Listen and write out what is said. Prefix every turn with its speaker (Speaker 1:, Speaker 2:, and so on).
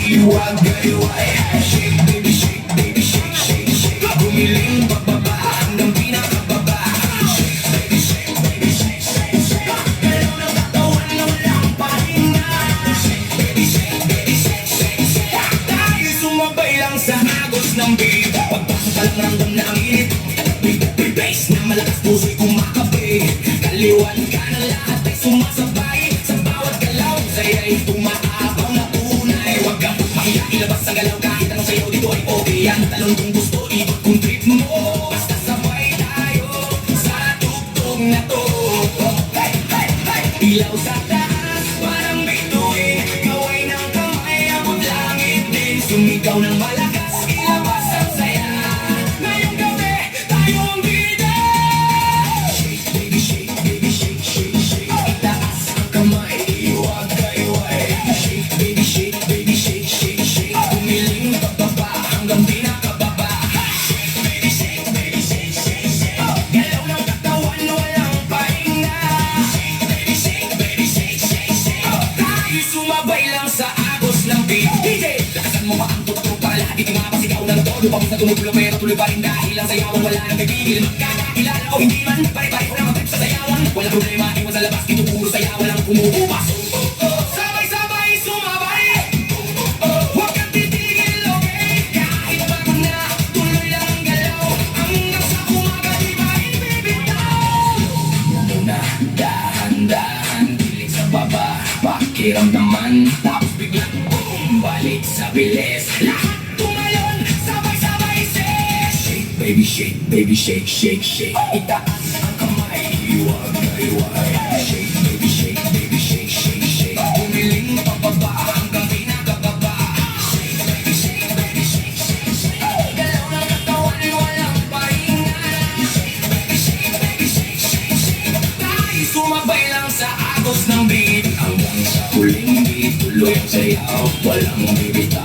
Speaker 1: Iwag gayway. Shake baby shake, baby shake, shake, shake. Gumiling pababa hanggang pinakababa. Shake baby shake, baby shake, shake, shake. Galaw ng katawan na walang pahinga. Shake baby shake, baby shake, shake, shake. Tayo sumabay lang sa agos ng beat. Pagpasok ka lang ramdam na ang init. May bass na malakas puso'y kumakape. Kaliwan ka na lahat ay sumasabay. Sa bawat galaw saya'y umaapaw na tunay. Huwag kang mahiya, ilabas ang galaw. Kahit anong sayo dito ay okay yan. Talon kung gusto, ikot kung trip mo. Basta sabay tayo sa tugtog na to. Hey, hey, hey. Ilaw sa taas, parang bituin. Kaway ng kamay, abot langit din. Sumigaw ng malakas, ilabas ang saya. Ngayong gabi, tayo ang bida. Shake, baby shake, baby shake, shake, shake. Itaas ang kamay, iwag gayway. Shake, baby shake, baby shake, shake, shake. Umiling pababa hanggang pinakababa. Shake, baby shake, baby shake, shake, shake. Galaw ng katawan, walang pahinga. Shake, baby shake, baby shake, shake, shake. Tayo sumabay lang sa agos ng beat. DJ, lakasan mo pa ang tugtog para lahat ito mapasigaw ng todo. Pagod na tumutulo pero tuloy pa rin dahil ang sayawan wala nang pipigil. Magkakakilala o hindi man, pare-pare ko lang ang trip sa sayawan. Walang problema, iwan sa labas, ito puro saya, walang kumukupas. Sabay-sabay sumabay. Huwag kang titigil, okay? Kahit pagod na, tuloy lang ang galaw. Hanggang sa umaga, di ba ibibitaw? Muna, dahan-dahan, piling sa baba, pakiramdaman. Tapos biglang boom, balik sa bilis. Lahat tumalon, sabay-sabay say. Shake, baby shake, baby shake, shake, shake. Itaas ang kamay, iwag gayway. Shake, baby shake, baby shake, shake, shake. Umiling pababa hanggang pinakababa. Shake, baby shake, baby shake, shake, shake. Galaw ng katawan, walang pahinga. Shake, baby shake, baby shake, shake, shake. Tayo sumabay lang sa agos ng beat. Hanggang sa huling beat, tuloy ang sayaw, walang bibitaw.